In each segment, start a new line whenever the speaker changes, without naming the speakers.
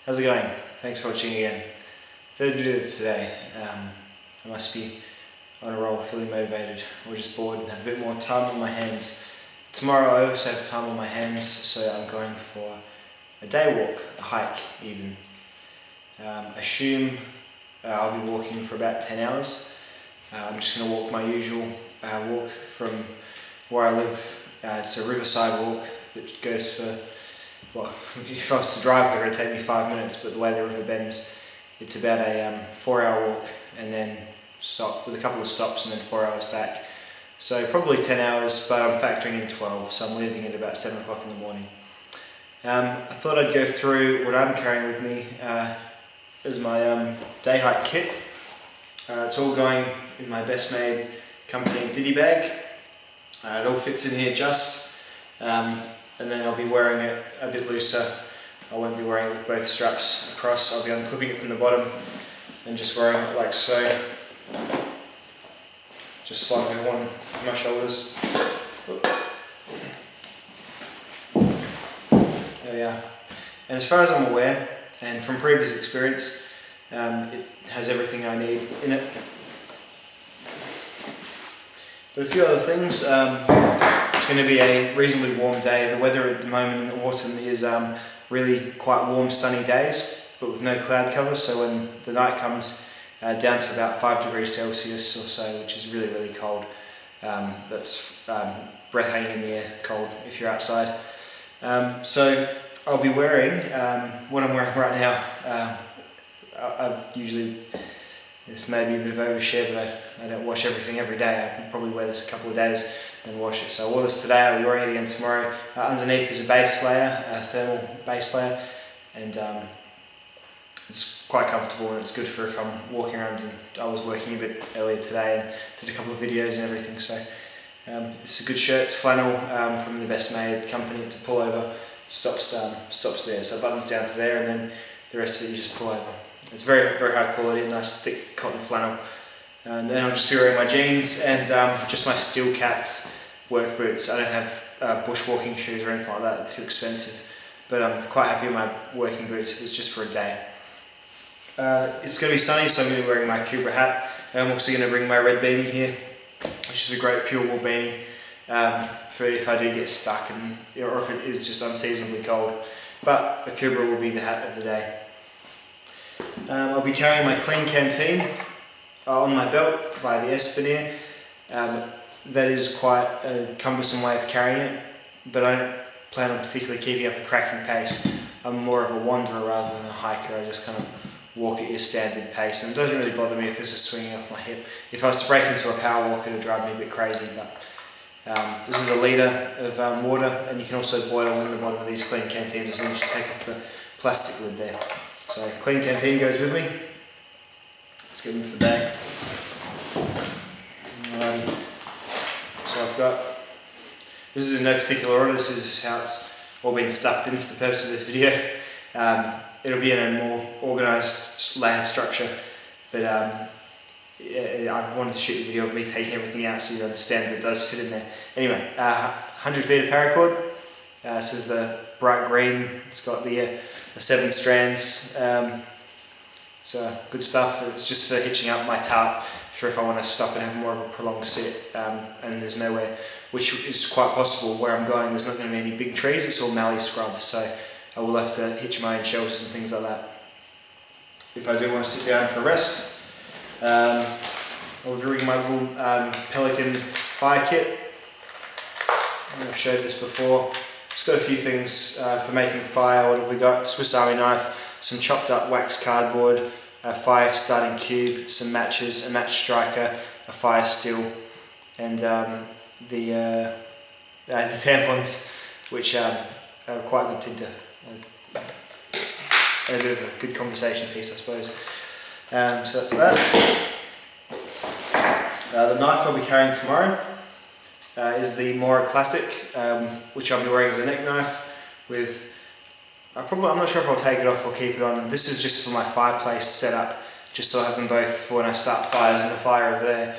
How's it going? Thanks for watching again. Third video of today. I must be on a roll, feeling motivated, or just bored and have a bit more time on my hands. Tomorrow I also have time on my hands, so I'm going for a day walk, a hike even. Assume I'll be walking for about 10 hours. I'm just going to walk my usual walk from where I live. It's a riverside walk that goes for, well, if I was to drive there it would take me 5 minutes, but the way the river bends, it's about a 4-hour walk and then stop with a couple of stops and then 4 hours back. So probably 10 hours, but I'm factoring in 12, so I'm leaving at about 7 o'clock in the morning. I thought I'd go through what I'm carrying with me as my day hike kit. It's all going in my Best Made company ditty bag. It all fits in here just, and then I'll be wearing it a bit looser. I won't be wearing it with both straps across. I'll be unclipping it from the bottom and just wearing it like so. Just sliding it on my shoulders. There we are. And as far as I'm aware, and from previous experience, it has everything I need in it. But a few other things. It's going to be a reasonably warm day. The weather at the moment in autumn is really quite warm, sunny days, but with no cloud cover. So when the night comes down to about 5 degrees Celsius or so, which is really, really cold. That's breath hanging in the air cold if you're outside. So I'll be wearing what I'm wearing right now. I've usually, this may be a bit of overshare, but I don't wash everything every day. I can probably wear this a couple of days and wash it. So I wore this today, I'll be wearing it again tomorrow. Underneath is a base layer, a thermal base layer, and it's quite comfortable and it's good for if I'm walking around. And I was working a bit earlier today and did a couple of videos and everything. So it's a good shirt. It's flannel from the Best Made company. It's a pullover. Stops there. So it buttons down to there, and then the rest of it you just pull over. It's very, very high quality, nice thick cotton flannel. And then I'll just be wearing my jeans and just my steel-capped work boots. I don't have bushwalking shoes or anything like that. They're too expensive. But I'm quite happy with my working boots if it's just for a day. It's going to be sunny, so I'm going to be wearing my Kubra hat. I'm also going to bring my red beanie here, which is a great pure wool beanie for if I do get stuck or if it is just unseasonably cold. But the Kubra will be the hat of the day. I'll be carrying my clean canteen on my belt via the Espanier. That is quite a cumbersome way of carrying it, but I don't plan on particularly keeping up a cracking pace. I'm more of a wanderer rather than a hiker. I just kind of walk at your standard pace, and it doesn't really bother me if there's a swinging off my hip. If I was to break into a power walk, it would drive me a bit crazy, but this is a litre of water, and you can also boil in the bottom of these clean canteens as long as you take off the plastic lid there. So clean canteen goes with me. Let's get into the bag. So I've got, this is in no particular order, this is just how it's all been stuffed in for the purpose of this video. It'll be in a more organised layered structure, but I wanted to shoot a video of me taking everything out so you understand that it does fit in there. Anyway, 100 feet of paracord. This is the bright green. It's got the 7 strands. It's good stuff. It's just for hitching up my tarp for if I want to stop and have more of a prolonged sit. And there's nowhere, which is quite possible where I'm going. There's not going to be any big trees. It's all mallee scrub, so I will have to hitch my own shelters and things like that. If I do want to sit down for a rest, I'll bring my little Pelican fire kit. I've showed this before. It's got a few things for making fire. What have we got? Swiss Army knife, some chopped up wax cardboard, a fire starting cube, some matches, a match striker, a fire steel, and the tampons, which are quite good tinter. A bit of a good conversation piece, I suppose. So that's that. The knife I'll be carrying tomorrow is the Mora Classic, which I'll be wearing as a neck knife with, I'm not sure if I'll take it off or keep it on. This is just for my fireplace setup, just so I have them both for when I start fires in the fire over there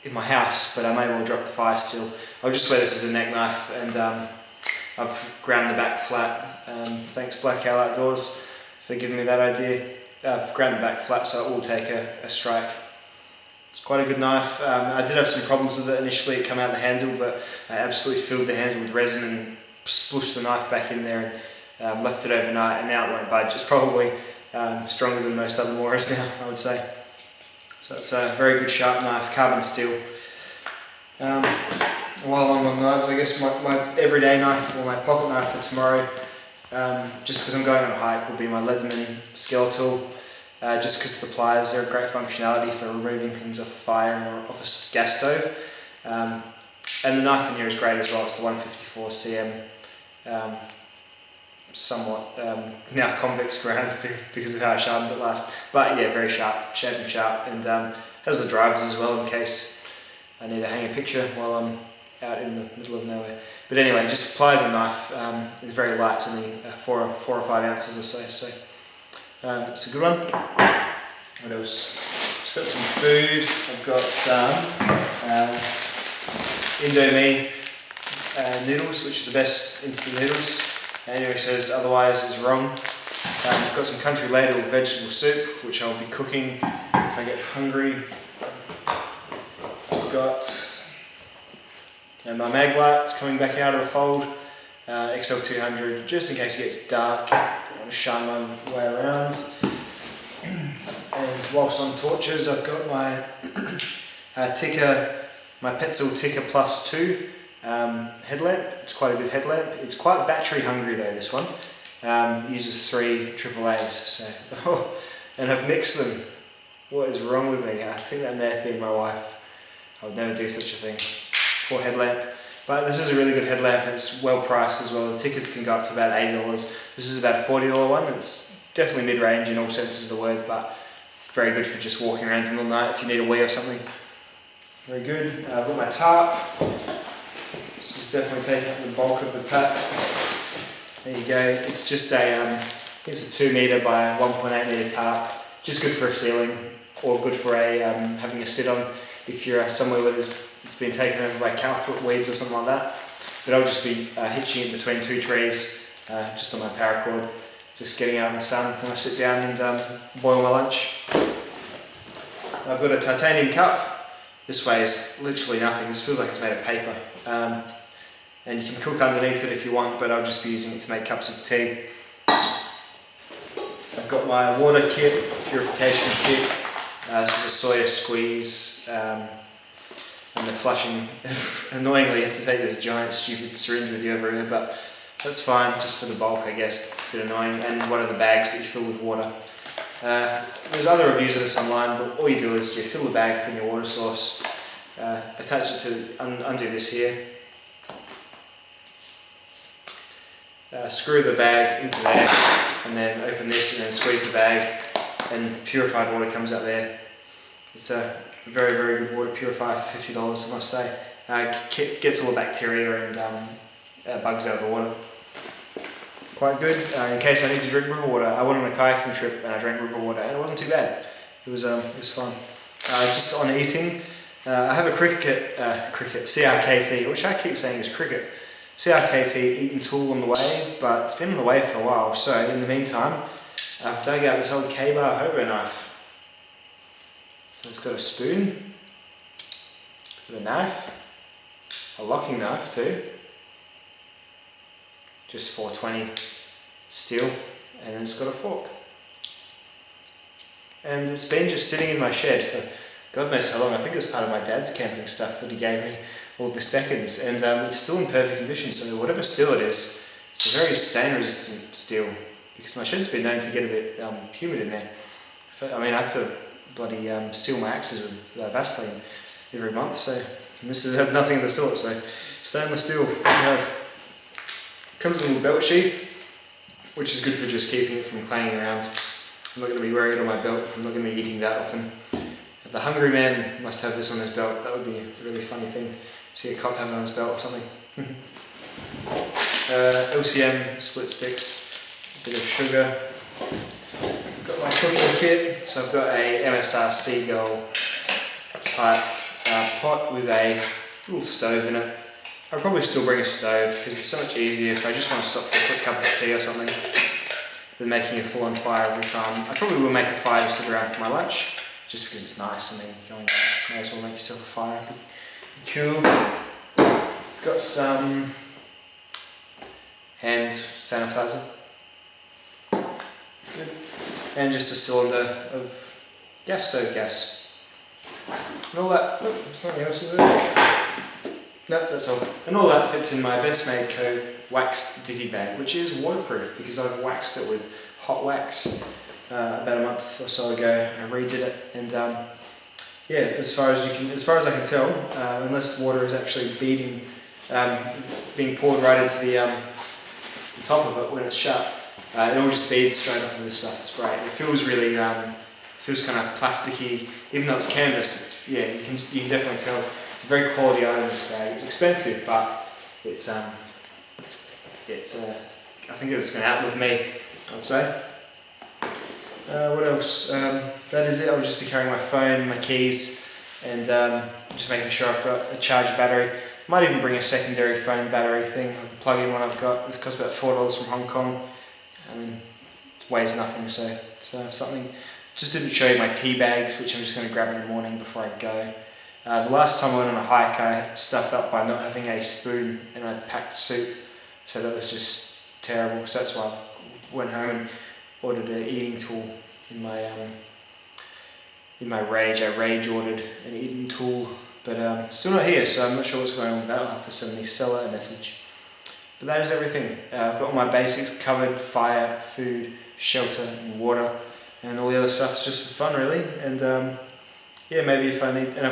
in my house, but I may well drop the fire still. I'll just wear this as a neck knife, and I've ground the back flat, thanks Black Owl Outdoors for giving me that idea. I've ground the back flat so it will take a strike. It's quite a good knife. I did have some problems with it initially. It came out the handle, but I absolutely filled the handle with resin and splooshed the knife back in there and left it overnight, and now it won't budge. It's probably stronger than most other Moras now, I would say. So it's a very good sharp knife, carbon steel. While I'm on knives, I guess my everyday knife, or my pocket knife for tomorrow, just because I'm going on a hike, will be my Leatherman Skeletal. Just because the pliers are a great functionality for removing things off a fire or off a gas stove. And the knife in here is great as well. It's the 154 CM, somewhat now convex ground because of how I sharpened it last. But yeah, very sharp, shaping sharp, and has the drivers as well in case I need to hang a picture while I'm out in the middle of nowhere. But anyway, just pliers and knife. It's very light, it's only 4 or 5 ounces or so. It's a good one. What else? Just got some food. I've got some Indomie noodles, which are the best instant noodles. Anyway, says otherwise is wrong. I've got some Country Ladle vegetable soup, which I'll be cooking if I get hungry. I've got my Maglite. It's coming back out of the fold. XL200, just in case it gets dark. I'm going to shine my way around. And whilst on torches, I've got my Tikka, my Petzl Tikka Plus 2 headlamp. It's quite a good headlamp. It's quite battery hungry though, this one. Uses 3 AAAs, so and I've mixed them. What is wrong with me? I think that may have been my wife. I would never do such a thing. Poor headlamp. But this is a really good headlamp, and it's well priced as well. The Tikkas can go up to about $80. This is about a $40 one. It's definitely mid-range in all senses of the word, but very good for just walking around in the night if you need a wee or something. Very good. I've got my tarp. This is definitely taking up the bulk of the pack. There you go. It's just it's a 2 metre by 1.8 metre tarp. Just good for a ceiling, or good for a having a sit on if you're somewhere where it's been taken over by cowfoot weeds or something like that. But I'll just be hitching it between 2 trees, just on my paracord, just getting out in the sun when I sit down and boil my lunch. I've got a titanium cup. This weighs literally nothing. This feels like it's made of paper. And you can cook underneath it if you want, but I'll just be using it to make cups of tea. I've got my water kit, purification kit. This is a Sawyer squeeze. And the flushing, annoyingly you have to take this giant stupid syringe with you everywhere, but that's fine, just for the bulk I guess, a bit annoying, and one of the bags that you fill with water. There's other reviews of this online, but all you do is you fill the bag up in your water source, attach it to, undo this here, screw the bag into there, and then open this and then squeeze the bag, and purified water comes out there. It's a very, very good water purifier for $50, I must say. Gets all the bacteria and bugs out of the water. Quite good. In case I need to drink river water. I went on a kayaking trip and I drank river water, and it wasn't too bad. It was fun. Just on eating, I have a CRKT, which I keep saying is cricket. CRKT eating tool on the way, but it's been on the way for a while. So in the meantime, I've dug out this old K-Bar hobo knife. So it's got a spoon, got a knife, a locking knife too, just 420 steel, and then it's got a fork. And it's been just sitting in my shed for God knows how long. I think it was part of my dad's camping stuff that he gave me, all the seconds, and it's still in perfect condition, so whatever steel it is, it's a very stain resistant steel, because my shed's been known to get a bit humid in there. I mean, I have to bloody seal my axes with Vaseline every month, so and this has had nothing of the sort, so stainless steel. Comes with a little belt sheath, which is good for just keeping it from clanging around. I'm not going to be wearing it on my belt, I'm not going to be eating that often. The hungry man must have this on his belt. That would be a really funny thing, see a cop have it on his belt or something. LCM split sticks, a bit of sugar. Got my cooking kit, so I've got a MSR Seagull type pot with a little stove in it. I'll probably still bring a stove because it's so much easier if I just want to stop for a quick cup of tea or something. than making a full-on fire every time. I probably will make a fire to sit around for my lunch, just because it's nice. I mean, may as well make yourself a fire. Cool. Got some hand sanitizer. Good. And just a cylinder of stove gas. And all that, something else is there? No, that's all. And all that fits in my Best Made Co. waxed ditty bag, which is waterproof because I've waxed it with hot wax about a month or so ago. I redid it, and yeah, as far as I can tell, unless water is actually being poured right into the top of it when it's shut, it all just beads straight off of this stuff. It's great. It feels really feels kind of plasticky, even though it's canvas. Yeah, you can definitely tell it's a very quality item. This bag. It's expensive, but it's I think it's going to outlive me, I'd say. What else? That is it. I'll just be carrying my phone, my keys, and just making sure I've got a charged battery. Might even bring a secondary phone battery thing. I can plug in one I've got. It costs about $4 from Hong Kong. I mean, it weighs nothing, so it's something. Just didn't show you my tea bags, which I'm just going to grab in the morning before I go. The last time I went on a hike, I stuffed up by not having a spoon, and I packed soup, so that was just terrible. So that's why I went home and ordered an eating tool in my rage. I rage ordered an eating tool, but still not here, so I'm not sure what's going on with that. I'll have to send the seller a message. But that is everything. I've got all my basics covered: fire, food, shelter, and water, and all the other stuff is just for fun, really. And yeah, maybe if I need to, I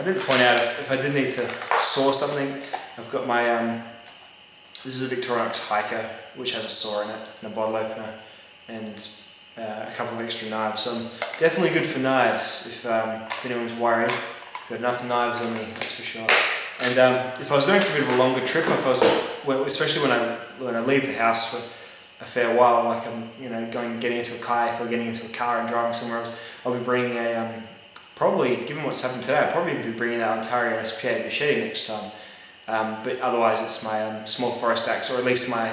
didn't point out if I did need to saw something. I've got my this is a Victorinox hiker, which has a saw in it and a bottle opener, and a couple of extra knives. So I'm definitely good for knives. If anyone's worried, I've got enough knives on me, that's for sure. And if I was going for a bit of a longer trip, especially when I leave the house for a fair while, like I'm getting into a kayak or getting into a car and driving somewhere else, I'll be bringing probably, given what's happened today, I'll probably be bringing that Ontario SP8 machete next time. But otherwise it's my small forest axe, or at least my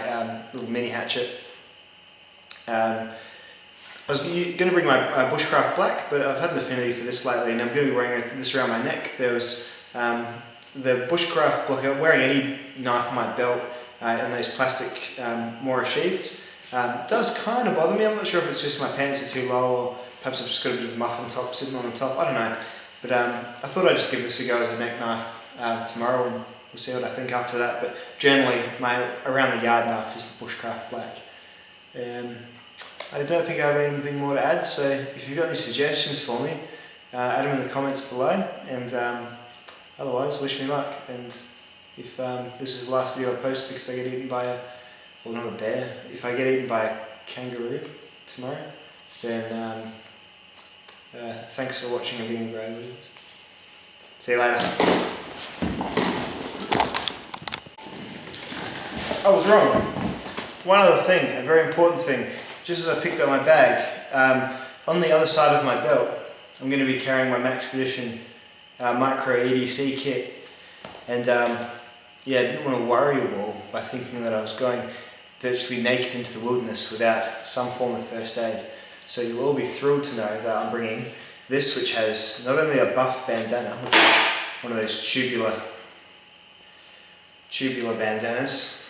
little mini hatchet. I was going to bring my Bushcraft Black, but I've had an affinity for this lately, and I'm going to be wearing this around my neck. There was the Bushcraft Black. I'm wearing any knife on my belt and those plastic Mora sheaths. It does kind of bother me. I'm not sure if it's just my pants are too low, or perhaps I've just got a bit of muffin top sitting on the top. I don't know. But I thought I'd just give this a go as a neck knife tomorrow, and we'll see what I think after that. But generally, my around the yard knife is the Bushcraft Black. I don't think I have anything more to add, so if you've got any suggestions for me, add them in the comments below, and otherwise, wish me luck. And if this is the last video I post because I get eaten by not a bear, if I get eaten by a kangaroo tomorrow, then thanks for watching and being Grey Wizards. See you later. I was wrong. One other thing, a very important thing. Just as I picked up my bag, on the other side of my belt, I'm going to be carrying my Maxpedition Micro EDC kit. And yeah, I didn't want to worry you all by thinking that I was going virtually naked into the wilderness without some form of first aid. So you'll all be thrilled to know that I'm bringing this, which has not only a buff bandana, which is one of those tubular bandanas,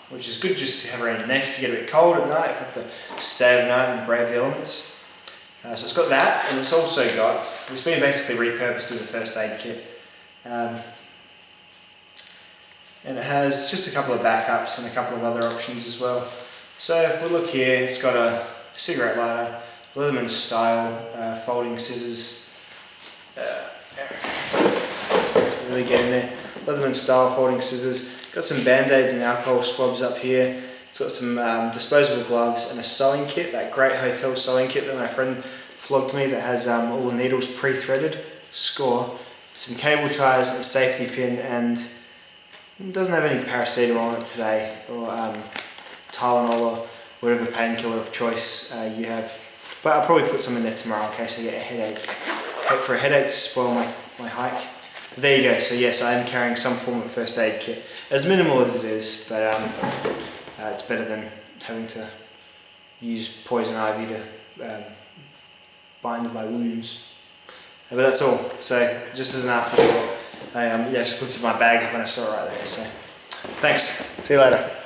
which is good just to have around your neck if you get a bit cold at night, if you have to stay overnight and brave the elements. So it's got that, and it's also got, it's been basically repurposed as a first aid kit. And it has just a couple of backups and a couple of other options as well. So if we look here, it's got a cigarette lighter, Leatherman style folding scissors. Really get in there. Leatherman style folding scissors. Got some band-aids and alcohol swabs up here. It's got some disposable gloves and a sewing kit, that great hotel sewing kit that my friend flogged me that has all the needles pre-threaded. Score. Some cable ties and a safety pin, and it doesn't have any paracetamol on it today, or Tylenol or whatever painkiller of choice you have. But I'll probably put some in there tomorrow in case I get a headache. Hope for a headache to spoil my hike. There you go. So yes, I am carrying some form of first aid kit. As minimal as it is, but it's better than having to use poison ivy to bind my wounds. But that's all. So just as an afterthought, I just lifted my bag when I saw it right there. So thanks. See you later.